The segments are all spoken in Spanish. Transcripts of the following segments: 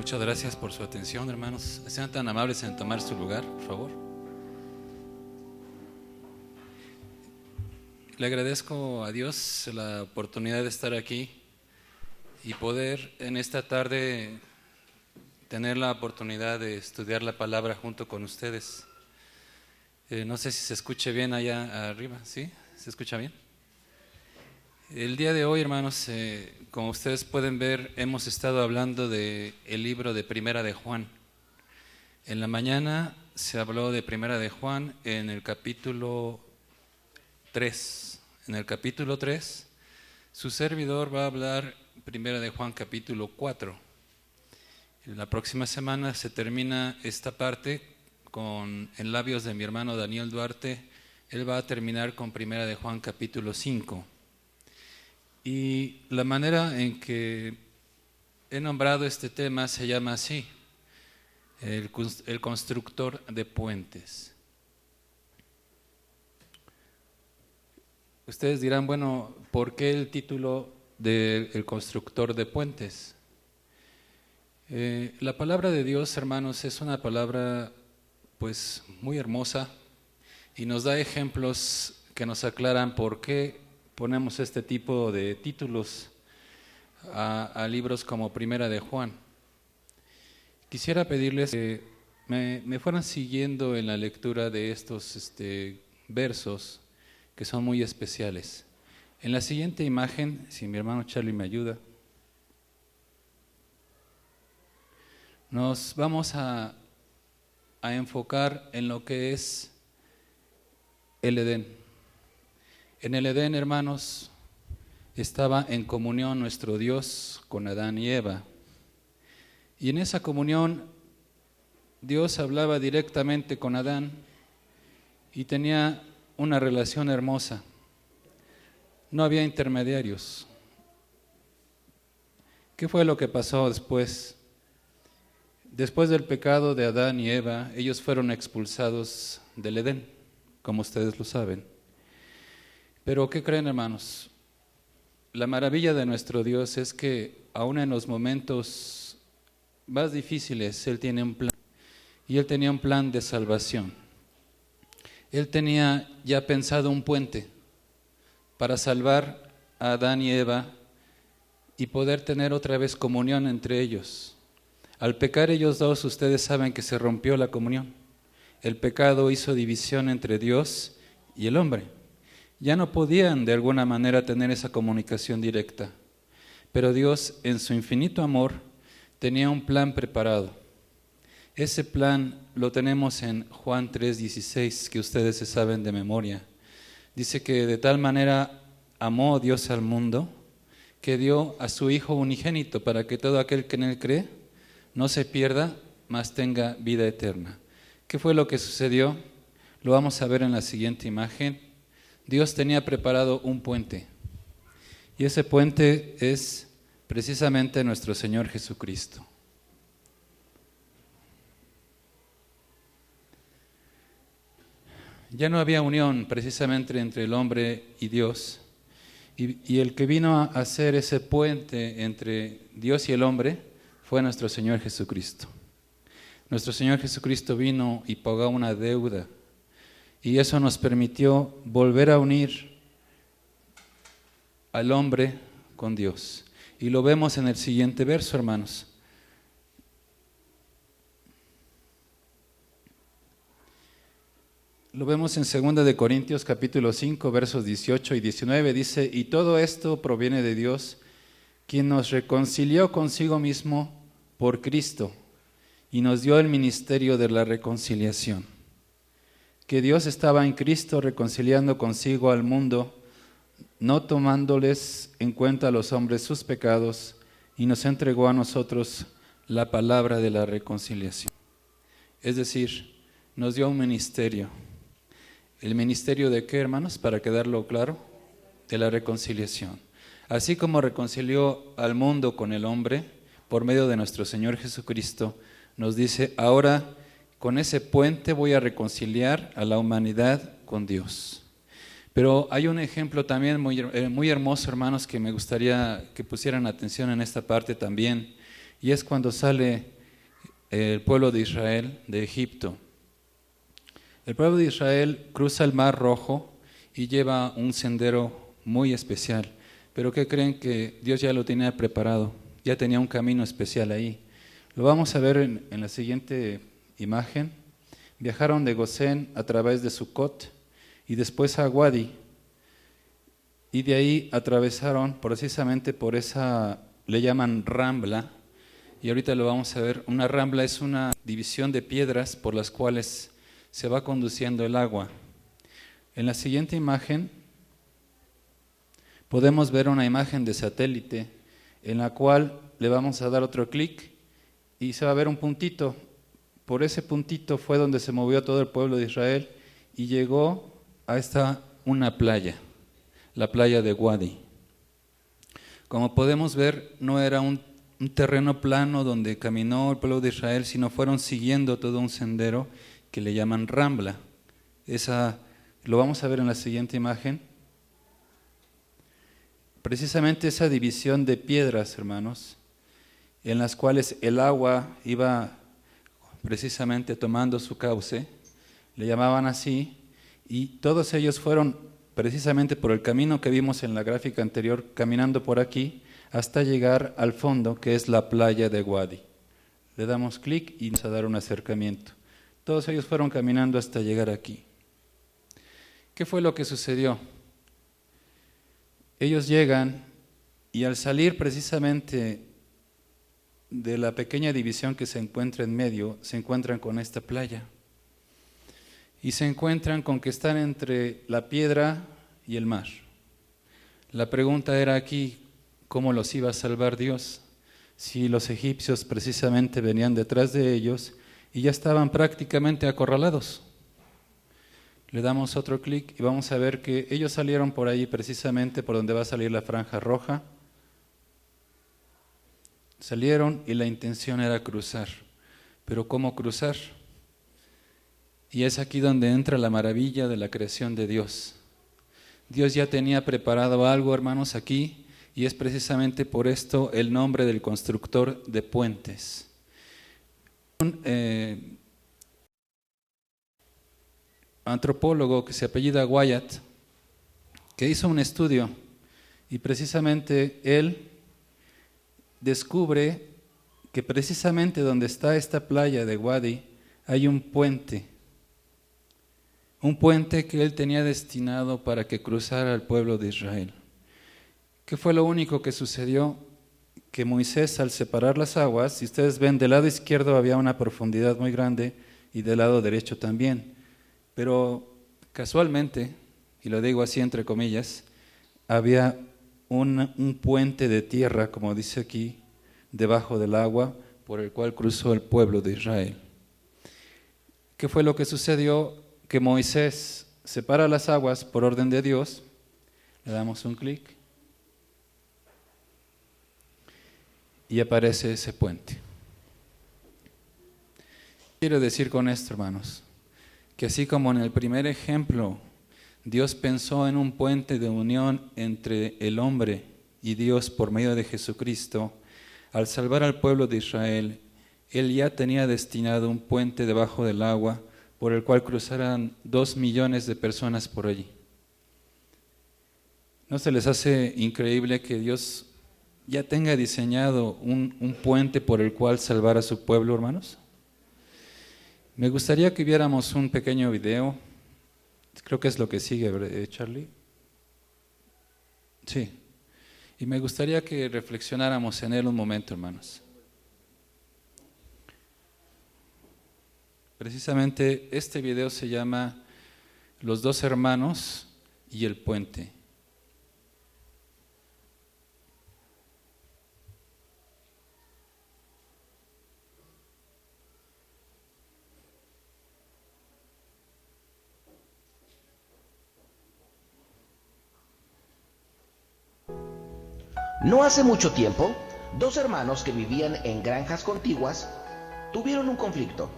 Muchas gracias por su atención, hermanos. Sean tan amables en tomar su lugar, por favor. Le agradezco a Dios la oportunidad de estar aquí y poder en esta tarde tener la oportunidad de estudiar la palabra junto con ustedes. No sé si se escuche bien allá arriba, ¿sí? ¿Se escucha bien? El día de hoy, hermanos, como ustedes pueden ver, hemos estado hablando del libro de Primera de Juan. En la mañana se habló de Primera de Juan en el capítulo 3. En el capítulo 3, su servidor va a hablar Primera de Juan capítulo 4. La próxima semana se termina esta parte en labios de mi hermano Daniel Duarte. Él va a terminar con Primera de Juan capítulo 5. Y la manera en que he nombrado este tema se llama así: el constructor de puentes. Ustedes dirán, bueno, ¿por qué el título de El constructor de puentes? La palabra de Dios, hermanos, es una palabra pues muy hermosa y nos da ejemplos que nos aclaran por qué ponemos este tipo de títulos a libros como Primera de Juan. Quisiera pedirles que me fueran siguiendo en la lectura de estos versos que son muy especiales. En la siguiente imagen, si mi hermano Charlie me ayuda, nos vamos a enfocar en lo que es el Edén. En el Edén, hermanos, estaba en comunión nuestro Dios con Adán y Eva. Y en esa comunión, Dios hablaba directamente con Adán y tenía una relación hermosa. No había intermediarios. ¿Qué fue lo que pasó después? Después del pecado de Adán y Eva, ellos fueron expulsados del Edén, como ustedes lo saben. Pero ¿qué creen, hermanos? La maravilla de nuestro Dios es que aún en los momentos más difíciles, Él tiene un plan. Y Él tenía un plan de salvación. Él tenía ya pensado un puente para salvar a Adán y Eva y poder tener otra vez comunión entre ellos. Al pecar ellos dos, ustedes saben que se rompió la comunión. El pecado hizo división entre Dios y el hombre. Ya no podían de alguna manera tener esa comunicación directa. Pero Dios, en su infinito amor, tenía un plan preparado. Ese plan lo tenemos en Juan 3:16, que ustedes se saben de memoria. Dice que de tal manera amó Dios al mundo, que dio a su Hijo unigénito, para que todo aquel que en Él cree no se pierda, mas tenga vida eterna. ¿Qué fue lo que sucedió? Lo vamos a ver en la siguiente imagen. Dios tenía preparado un puente, y ese puente es precisamente nuestro Señor Jesucristo. Ya no había unión precisamente entre el hombre y Dios, y el que vino a hacer ese puente entre Dios y el hombre fue nuestro Señor Jesucristo. Nuestro Señor Jesucristo vino y pagó una deuda, y eso nos permitió volver a unir al hombre con Dios. Y lo vemos en el siguiente verso, hermanos. Lo vemos en 2 de Corintios capítulo 5, versos 18 y 19. Dice: y todo esto proviene de Dios, quien nos reconcilió consigo mismo por Cristo y nos dio el ministerio de la reconciliación. Que Dios estaba en Cristo reconciliando consigo al mundo, no tomándoles en cuenta a los hombres sus pecados, y nos entregó a nosotros la palabra de la reconciliación. Es decir, nos dio un ministerio. ¿El ministerio de qué, hermanos? Para quedarlo claro, de la reconciliación. Así como reconcilió al mundo con el hombre por medio de nuestro Señor Jesucristo, nos dice: ahora con ese puente voy a reconciliar a la humanidad con Dios. Pero hay un ejemplo también muy hermoso, hermanos, que me gustaría que pusieran atención en esta parte también, y es cuando sale el pueblo de Israel de Egipto. El pueblo de Israel cruza el Mar Rojo y lleva un sendero muy especial. Pero ¿qué creen? Que Dios ya lo tenía preparado, ya tenía un camino especial ahí. Lo vamos a ver en la siguiente imagen. Viajaron de Gosén a través de Sucot y después a Wadi. Y de ahí atravesaron precisamente por esa, le llaman rambla, y ahorita lo vamos a ver. Una rambla es una división de piedras por las cuales se va conduciendo el agua. En la siguiente imagen podemos ver una imagen de satélite en la cual le vamos a dar otro clic y se va a ver un puntito. Por ese puntito fue donde se movió todo el pueblo de Israel y llegó a una playa, la playa de Wadi. Como podemos ver, no era un terreno plano donde caminó el pueblo de Israel, sino fueron siguiendo todo un sendero que le llaman rambla. Lo vamos a ver en la siguiente imagen. Precisamente esa división de piedras, hermanos, en las cuales el agua iba precisamente tomando su cauce, le llamaban así, y todos ellos fueron precisamente por el camino que vimos en la gráfica anterior, caminando por aquí, hasta llegar al fondo, que es la playa de Wadi. Le damos clic y nos va a dar un acercamiento. Todos ellos fueron caminando hasta llegar aquí. ¿Qué fue lo que sucedió? Ellos llegan y al salir precisamente de la pequeña división que se encuentra en medio, se encuentran con esta playa. Y se encuentran con que están entre la piedra y el mar. La pregunta era aquí, ¿cómo los iba a salvar Dios? Si los egipcios precisamente venían detrás de ellos y ya estaban prácticamente acorralados. Le damos otro clic y vamos a ver que ellos salieron por ahí precisamente por donde va a salir la franja roja. Salieron y la intención era cruzar. ¿Pero cómo cruzar? Y es aquí donde entra la maravilla de la creación de Dios. Dios ya tenía preparado algo, hermanos, aquí, y es precisamente por esto el nombre del constructor de puentes. Un antropólogo que se apellida Wyatt, que hizo un estudio, y precisamente él descubre que precisamente donde está esta playa de Wadi hay un puente que él tenía destinado para que cruzara el pueblo de Israel. ¿Qué fue lo único que sucedió? Que Moisés, al separar las aguas, si ustedes ven, del lado izquierdo había una profundidad muy grande y del lado derecho también, pero casualmente, y lo digo así entre comillas, había un puente de tierra, como dice aquí, debajo del agua, por el cual cruzó el pueblo de Israel. ¿Qué fue lo que sucedió? Que Moisés separa las aguas por orden de Dios, le damos un clic, y aparece ese puente. Quiero decir con esto, hermanos, que así como en el primer ejemplo, Dios pensó en un puente de unión entre el hombre y Dios por medio de Jesucristo, al salvar al pueblo de Israel, Él ya tenía destinado un puente debajo del agua por el cual cruzaran 2 millones de personas por allí. ¿No se les hace increíble que Dios ya tenga diseñado un puente por el cual salvar a su pueblo, hermanos? Me gustaría que viéramos un pequeño video. Creo que es lo que sigue, Charlie. Sí. Y me gustaría que reflexionáramos en él un momento, hermanos. Precisamente este video se llama Los dos hermanos y el puente. No hace mucho tiempo, dos hermanos que vivían en granjas contiguas tuvieron un conflicto.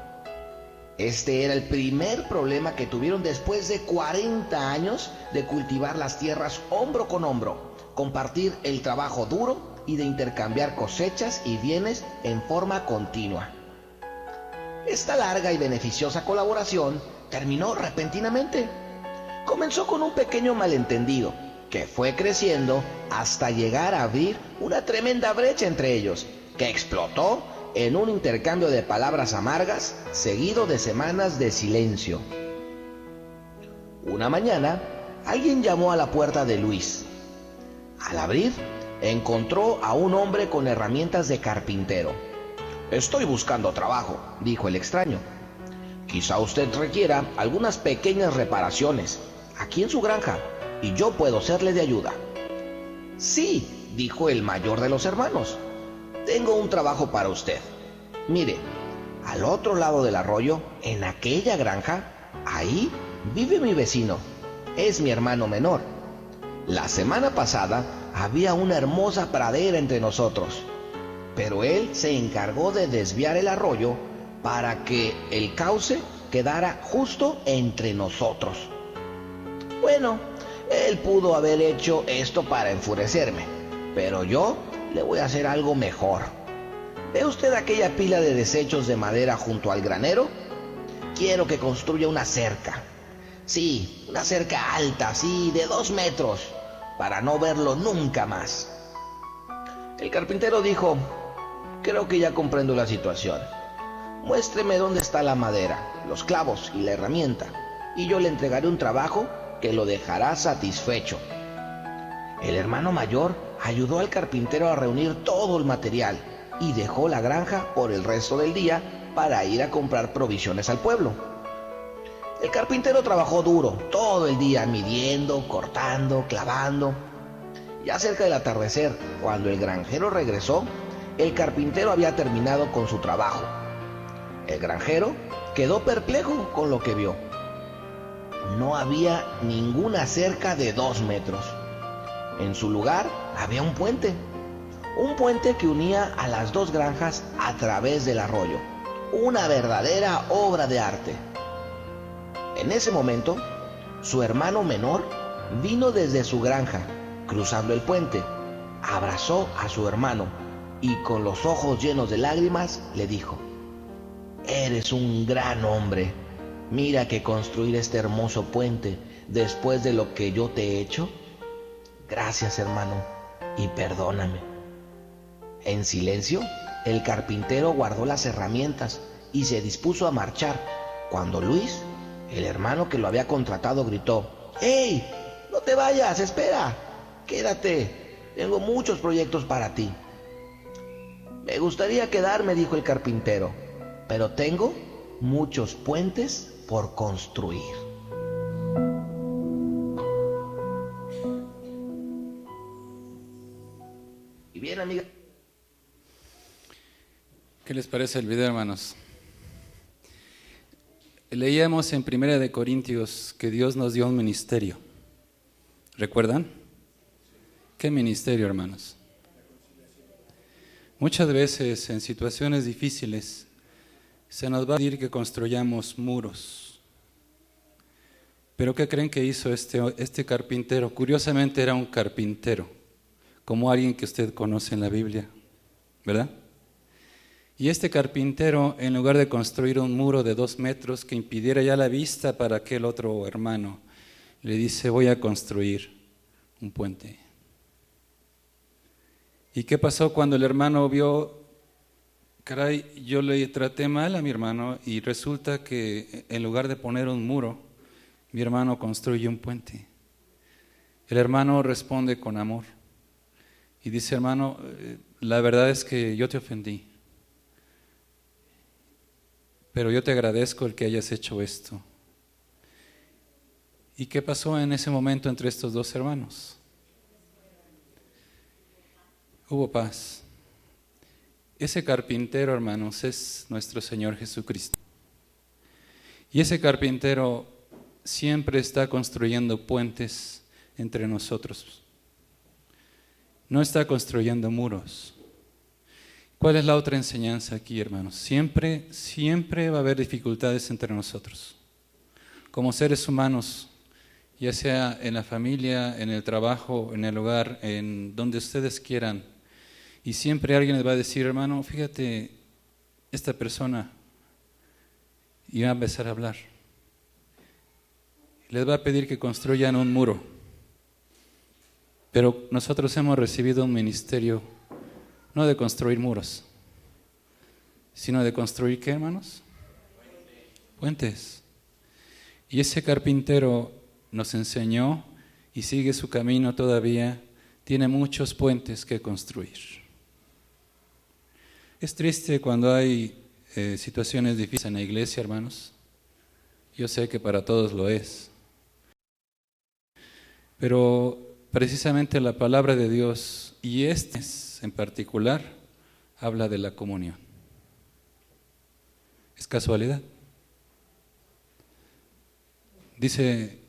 Este era el primer problema que tuvieron después de 40 años de cultivar las tierras hombro con hombro, compartir el trabajo duro y de intercambiar cosechas y bienes en forma continua. Esta larga y beneficiosa colaboración terminó repentinamente. Comenzó con un pequeño malentendido que fue creciendo hasta llegar a abrir una tremenda brecha entre ellos, que explotó en un intercambio de palabras amargas seguido de semanas de silencio. Una mañana, alguien llamó a la puerta de Luis. Al abrir, encontró a un hombre con herramientas de carpintero. «Estoy buscando trabajo», dijo el extraño. «Quizá usted requiera algunas pequeñas reparaciones aquí en su granja y yo puedo serle de ayuda». «Sí», dijo el mayor de los hermanos. «Tengo un trabajo para usted. Mire, al otro lado del arroyo, en aquella granja, ahí vive mi vecino. Es mi hermano menor. La semana pasada había una hermosa pradera entre nosotros, pero él se encargó de desviar el arroyo para que el cauce quedara justo entre nosotros. Bueno, él pudo haber hecho esto para enfurecerme, pero yo le voy a hacer algo mejor. ¿Ve usted aquella pila de desechos de madera junto al granero? Quiero que construya una cerca. Sí, una cerca alta, sí, de 2 metros, para no verlo nunca más». El carpintero dijo: «Creo que ya comprendo la situación. Muéstreme dónde está la madera, los clavos y la herramienta, y yo le entregaré un trabajo que lo dejará satisfecho». El hermano mayor ayudó al carpintero a reunir todo el material y dejó la granja por el resto del día para ir a comprar provisiones al pueblo. El carpintero trabajó duro todo el día, midiendo, cortando, clavando. Ya cerca del atardecer, cuando el granjero regresó, el carpintero había terminado con su trabajo. El granjero quedó perplejo con lo que vio. No había ninguna cerca de 2 metros. En su lugar había un puente que unía a las 2 granjas a través del arroyo. Una verdadera obra de arte. En ese momento, su hermano menor vino desde su granja, cruzando el puente, abrazó a su hermano y con los ojos llenos de lágrimas le dijo: «Eres un gran hombre. Mira que construir este hermoso puente después de lo que yo te he hecho. Gracias, hermano, y perdóname». En silencio, el carpintero guardó las herramientas y se dispuso a marchar, cuando Luis, el hermano que lo había contratado, gritó: «¡Hey! ¡No te vayas! ¡Espera! ¡Quédate! Tengo muchos proyectos para ti». «Me gustaría quedarme», dijo el carpintero, «pero tengo muchos puentes por construir». Y bien, amiga. ¿Qué les parece el video, hermanos? Leíamos en 1 Corintios que Dios nos dio un ministerio. ¿Recuerdan? ¿Qué ministerio, hermanos? Muchas veces en situaciones difíciles se nos va a decir que construyamos muros. ¿Pero qué creen que hizo este carpintero? Curiosamente era un carpintero, como alguien que usted conoce en la Biblia, ¿verdad? Y este carpintero, en lugar de construir un muro de 2 metros que impidiera ya la vista para aquel otro hermano, le dice: «Voy a construir un puente». ¿Y qué pasó cuando el hermano vio: caray, yo le traté mal a mi hermano y resulta que en lugar de poner un muro, mi hermano construye un puente? El hermano responde con amor y dice: «Hermano, la verdad es que yo te ofendí, pero yo te agradezco el que hayas hecho esto». ¿Y qué pasó en ese momento entre estos 2 hermanos? Hubo paz. Ese carpintero, hermanos, es nuestro Señor Jesucristo. Y ese carpintero siempre está construyendo puentes entre nosotros. No está construyendo muros. ¿Cuál es la otra enseñanza aquí, hermanos? Siempre va a haber dificultades entre nosotros. Como seres humanos, ya sea en la familia, en el trabajo, en el hogar, en donde ustedes quieran. Y siempre alguien les va a decir: «Hermano, fíjate, esta persona y va a empezar a hablar. Les va a pedir que construyan un muro. Pero nosotros hemos recibido un ministerio no de construir muros, sino de construir, ¿qué, hermanos? Puentes. Y ese carpintero nos enseñó y sigue su camino todavía, tiene muchos puentes que construir. Es triste cuando hay situaciones difíciles en la iglesia, hermanos. Yo sé que para todos lo es. Pero precisamente la palabra de Dios, y este en particular, habla de la comunión. ¿Es casualidad? Dice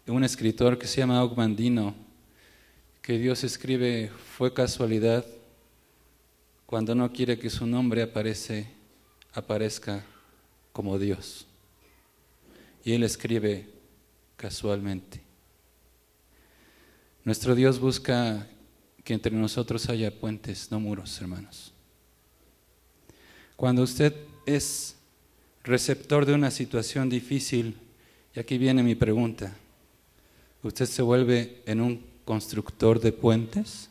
un escritor que se llama Ogmandino que Dios escribe, fue casualidad cuando no quiere que su nombre aparezca como Dios. Y Él escribe casualmente. Nuestro Dios busca que entre nosotros haya puentes, no muros, hermanos. Cuando usted es receptor de una situación difícil, y aquí viene mi pregunta, ¿usted se vuelve en un constructor de puentes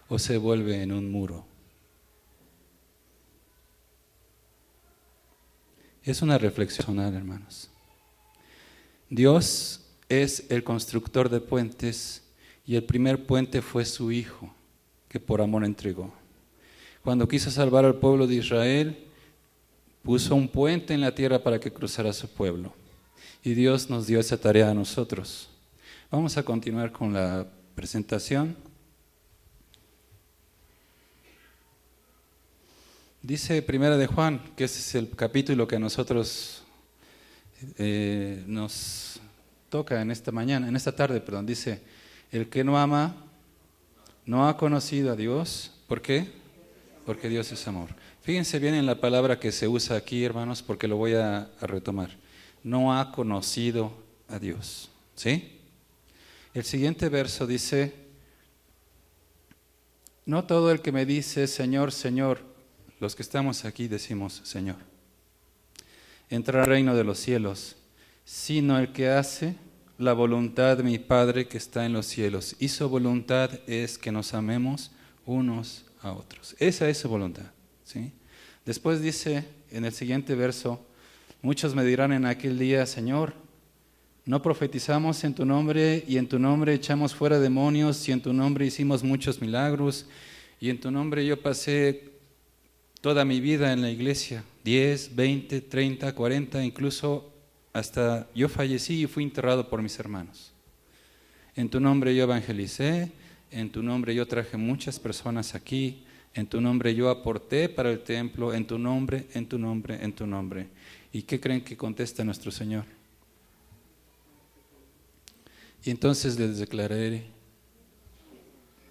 o se vuelve en un muro? Es una reflexión, hermanos. Dios es el constructor de puentes y el primer puente fue su Hijo, que por amor entregó. Cuando quiso salvar al pueblo de Israel, puso un puente en la tierra para que cruzara su pueblo. Y Dios nos dio esa tarea a nosotros. Vamos a continuar con la presentación. Dice Primera de Juan, que ese es el capítulo que a nosotros nos toca en esta tarde, dice, el que no ama no ha conocido a Dios. ¿Por qué? Porque Dios es amor. Fíjense bien en la palabra que se usa aquí, hermanos, porque lo voy a retomar. No ha conocido a Dios. ¿Sí? El siguiente verso dice, no todo el que me dice, Señor, Señor, los que estamos aquí decimos, Señor, entrará al reino de los cielos, sino el que hace la voluntad de mi Padre que está en los cielos. Y su voluntad es que nos amemos unos a otros. Esa es su voluntad. ¿Sí? Después dice en el siguiente verso, muchos me dirán en aquel día, Señor, no profetizamos en tu nombre, y en tu nombre echamos fuera demonios, y en tu nombre hicimos muchos milagros, y en tu nombre yo pasé toda mi vida en la iglesia, 10, 20, 30, 40, incluso hasta yo fallecí y fui enterrado por mis hermanos. En tu nombre yo evangelicé, en tu nombre yo traje muchas personas aquí, en tu nombre yo aporté para el templo, en tu nombre, en tu nombre, en tu nombre. ¿Y qué creen que contesta nuestro Señor? Y entonces les declararé,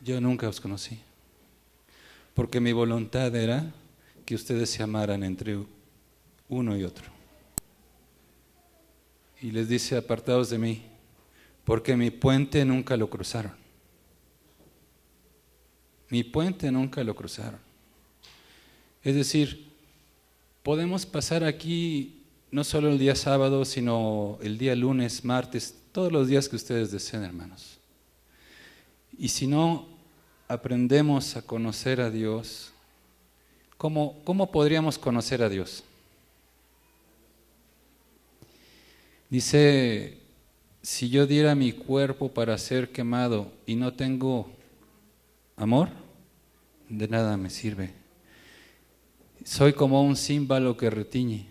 yo nunca os conocí, porque mi voluntad era que ustedes se amaran entre uno y otro. Y les dice, apartaos de mí, porque mi puente nunca lo cruzaron. Mi puente nunca lo cruzaron. Es decir, podemos pasar aquí no solo el día sábado, sino el día lunes, martes, todos los días que ustedes deseen, hermanos. Y si no aprendemos a conocer a Dios, ¿cómo podríamos conocer a Dios? Dice, si yo diera mi cuerpo para ser quemado y no tengo amor, de nada me sirve. Soy como un címbalo que retiñe.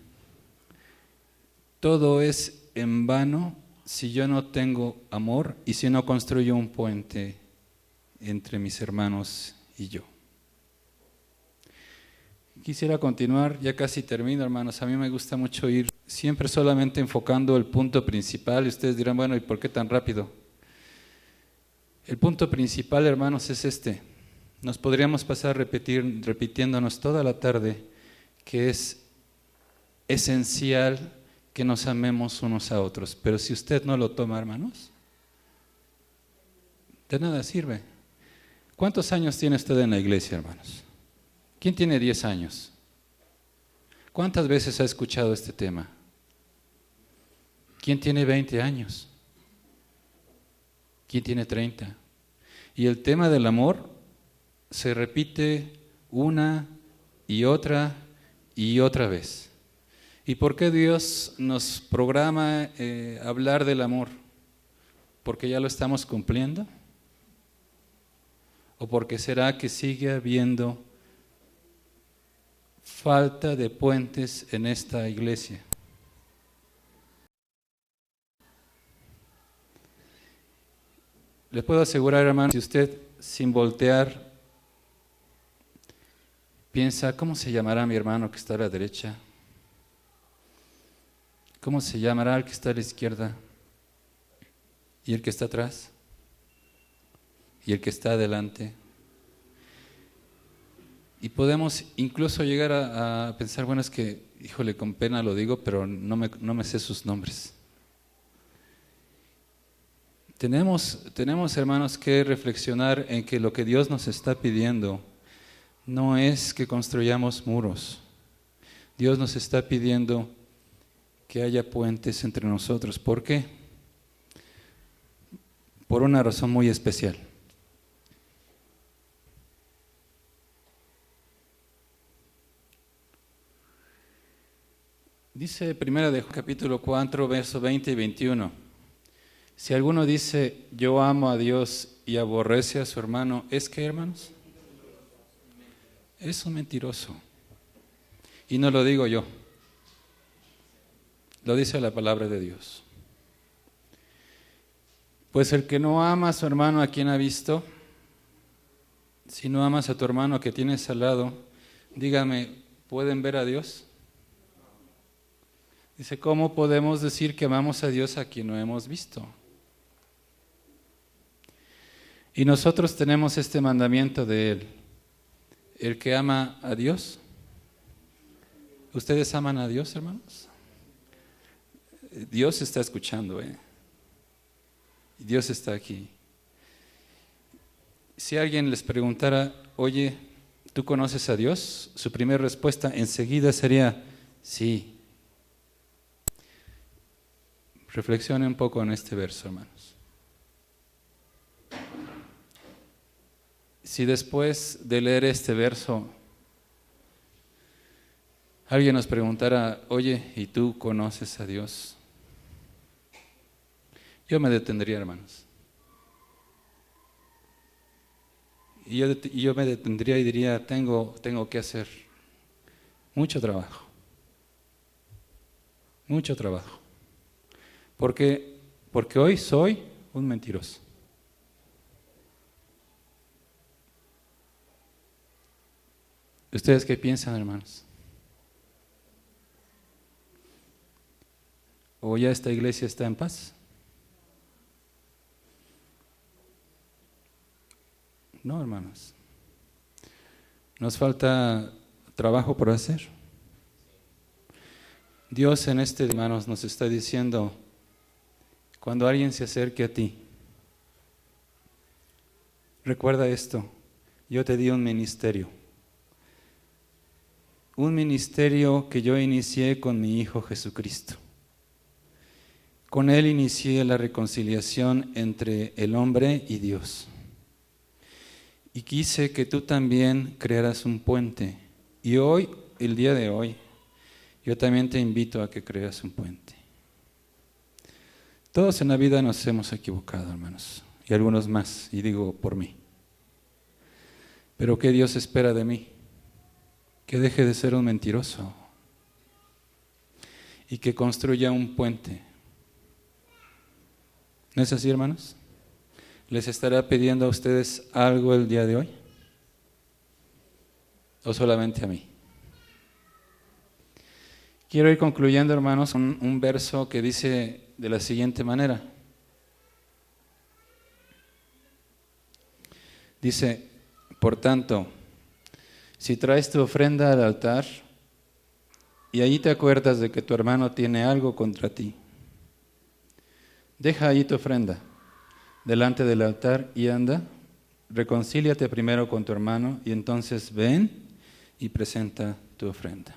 Todo es en vano si yo no tengo amor y si no construyo un puente entre mis hermanos y yo. Quisiera continuar, ya casi termino, hermanos. A mí me gusta mucho ir siempre solamente enfocando el punto principal, y ustedes dirán, bueno, ¿y por qué tan rápido? El punto principal, hermanos, es este. Nos podríamos pasar repitiéndonos toda la tarde que es esencial que nos amemos unos a otros. Pero si usted no lo toma, hermanos, de nada sirve. ¿Cuántos años tiene usted en la iglesia, hermanos? ¿Quién tiene 10 años? ¿Cuántas veces ha escuchado este tema? ¿Quién tiene 20 años? ¿Quién tiene 30? Y el tema del amor se repite una y otra vez. ¿Y por qué Dios nos programa hablar del amor? ¿Porque ya lo estamos cumpliendo? ¿O porque será que sigue habiendo falta de puentes en esta iglesia? Le puedo asegurar, hermano, si usted sin voltear piensa, ¿cómo se llamará mi hermano que está a la derecha? ¿Cómo se llamará el que está a la izquierda? ¿Y el que está atrás? ¿Y el que está adelante? Y podemos incluso llegar a pensar, bueno, es que, híjole, con pena lo digo, pero no me sé sus nombres. Tenemos, hermanos, que reflexionar en que lo que Dios nos está pidiendo no es que construyamos muros. Dios nos está pidiendo que haya puentes entre nosotros. ¿Por qué? Por una razón muy especial. Dice 1 de Juan, capítulo 4, versos 20 y 21. Si alguno dice, yo amo a Dios y aborrece a su hermano, ¿es qué, hermanos? Es un mentiroso. Y no lo digo yo. Lo dice la palabra de Dios. Pues el que no ama a su hermano, ¿a quién ha visto? Si no amas a tu hermano que tienes al lado, dígame, ¿pueden ver a Dios? Dice, ¿cómo podemos decir que amamos a Dios a quien no hemos visto? Y nosotros tenemos este mandamiento de Él. El que ama a Dios. ¿Ustedes aman a Dios, hermanos? Dios está escuchando, Dios está aquí. Si alguien les preguntara, oye, ¿tú conoces a Dios? Su primera respuesta enseguida sería, sí. Reflexione un poco en este verso, hermanos. Si después de leer este verso alguien nos preguntara, oye, ¿y tú conoces a Dios? Yo me detendría, hermanos. Y yo me detendría y diría, tengo que hacer mucho trabajo. Mucho trabajo. Porque hoy soy un mentiroso. ¿Ustedes qué piensan, hermanos? ¿O ya esta iglesia está en paz? No, hermanos. Nos falta trabajo por hacer. Dios en este, hermanos, nos está diciendo, cuando alguien se acerque a ti, recuerda esto, yo te di un ministerio que yo inicié con mi Hijo Jesucristo. Con Él inicié la reconciliación entre el hombre y Dios. Y quise que tú también crearas un puente. Y hoy, el día de hoy, yo también te invito a que creas un puente. Todos en la vida nos hemos equivocado, hermanos, y algunos más, y digo por mí. Pero ¿qué Dios espera de mí? Que deje de ser un mentiroso y que construya un puente. ¿No es así, hermanos? ¿Les estará pidiendo a ustedes algo el día de hoy? ¿O solamente a mí? Quiero ir concluyendo, hermanos, con un verso que dice de la siguiente manera. Dice, por tanto, si traes tu ofrenda al altar y allí te acuerdas de que tu hermano tiene algo contra ti, deja allí tu ofrenda delante del altar y anda, reconcíliate primero con tu hermano y entonces ven y presenta tu ofrenda.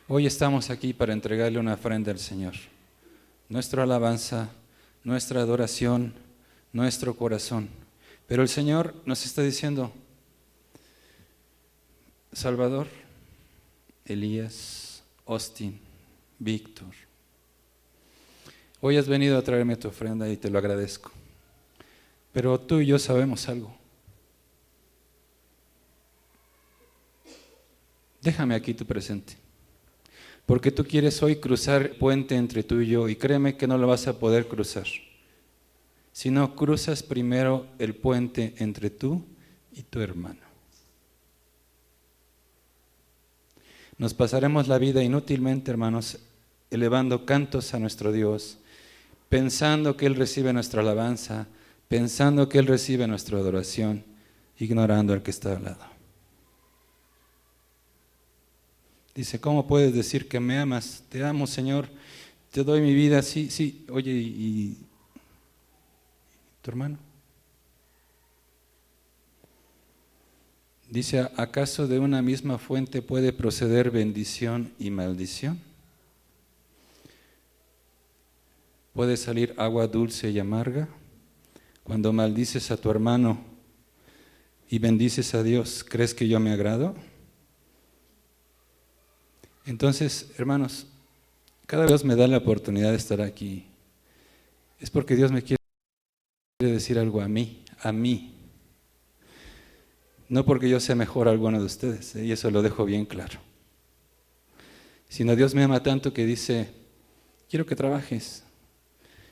Hoy estamos aquí para entregarle una ofrenda al Señor. nuestra alabanza, nuestra adoración, nuestro corazón. Pero el Señor nos está diciendo, Salvador, Elías, Austin, Víctor, hoy has venido a traerme tu ofrenda y te lo agradezco. Pero tú y yo sabemos algo. Déjame aquí tu presente. Porque tú quieres hoy cruzar el puente entre tú y yo, y créeme que no lo vas a poder cruzar. Si no cruzas primero el puente entre tú y tu hermano. Nos pasaremos la vida inútilmente, hermanos, elevando cantos a nuestro Dios, pensando que Él recibe nuestra alabanza, pensando que Él recibe nuestra adoración, ignorando al que está al lado. Dice, ¿cómo puedes decir que me amas? Te amo, Señor, te doy mi vida, sí, sí. Oye, ¿y tu hermano? Dice, ¿acaso de una misma fuente puede proceder bendición y maldición? ¿Puede salir agua dulce y amarga? Cuando maldices a tu hermano y bendices a Dios, ¿crees que yo me agrado? Entonces, hermanos, cada vez Dios me da la oportunidad de estar aquí. Es porque Dios me quiere decir algo a mí. No porque yo sea mejor a alguno de ustedes, y eso lo dejo bien claro. Sino Dios me ama tanto que dice, quiero que trabajes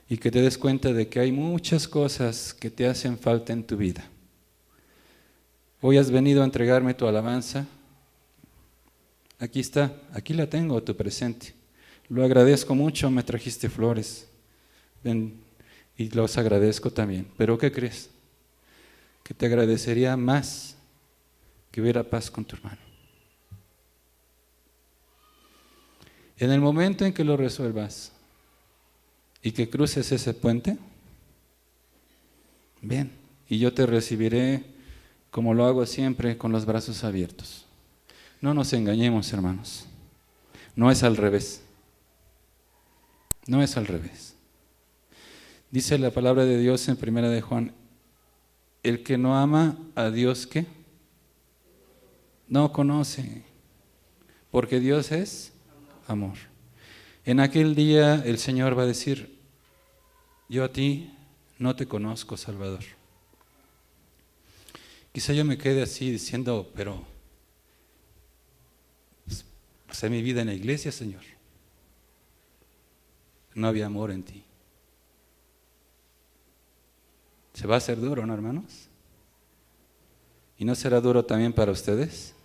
y que te des cuenta de que hay muchas cosas que te hacen falta en tu vida. Hoy has venido a entregarme tu alabanza. Aquí está, aquí la tengo, tu presente. Lo agradezco mucho, me trajiste flores. Ven, y los agradezco también. Pero ¿qué crees? Que te agradecería más que hubiera paz con tu hermano. En el momento en que lo resuelvas y que cruces ese puente, bien, y yo te recibiré como lo hago siempre, con los brazos abiertos. No nos engañemos, hermanos. No es al revés. No es al revés. Dice la palabra de Dios en 1 de Juan, el que no ama a Dios, ¿qué? No conoce, porque Dios es amor. En aquel día el Señor va a decir, yo a ti no te conozco, Salvador. Quizá yo me quede así diciendo, pero pasé mi vida en la iglesia, Señor. No había amor en ti. ¿Se va a hacer duro, no, hermanos? ¿Y no será duro también para ustedes?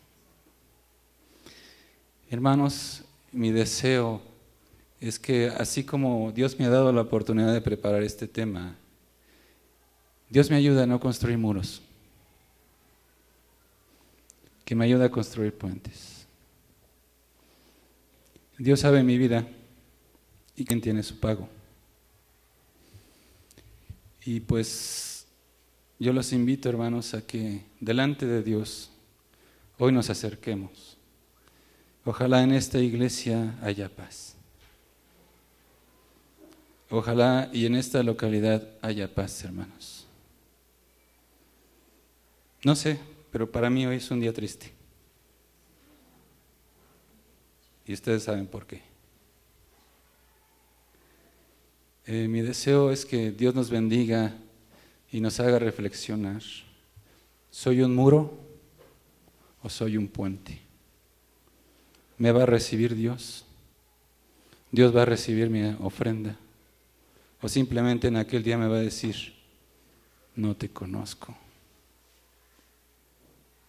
Hermanos, mi deseo es que así como Dios me ha dado la oportunidad de preparar este tema, Dios me ayuda a no construir muros, que me ayude a construir puentes. Dios sabe mi vida y quién tiene su pago. Y pues yo los invito, hermanos, a que delante de Dios hoy nos acerquemos. Ojalá en esta iglesia haya paz. Ojalá y en esta localidad haya paz, hermanos. No sé, pero para mí hoy es un día triste. Y ustedes saben por qué. Mi deseo es que Dios nos bendiga y nos haga reflexionar. ¿Soy un muro o soy un puente? ¿Me va a recibir Dios? ¿Dios va a recibir mi ofrenda? ¿O simplemente en aquel día me va a decir, no te conozco?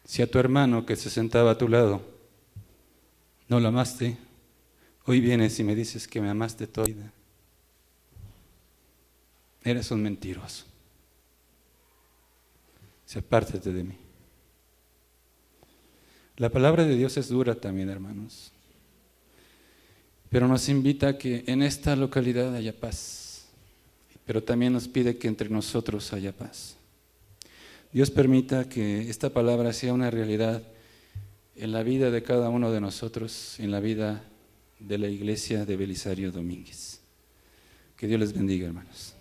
Si a tu hermano que se sentaba a tu lado no lo amaste, hoy vienes y me dices que me amaste toda la vida. Eres un mentiroso. Apártate de mí. La palabra de Dios es dura también, hermanos. Pero nos invita a que en esta localidad haya paz. Pero también nos pide que entre nosotros haya paz. Dios permita que esta palabra sea una realidad en la vida de cada uno de nosotros, en la vida de la iglesia de Belisario Domínguez. Que Dios les bendiga, hermanos.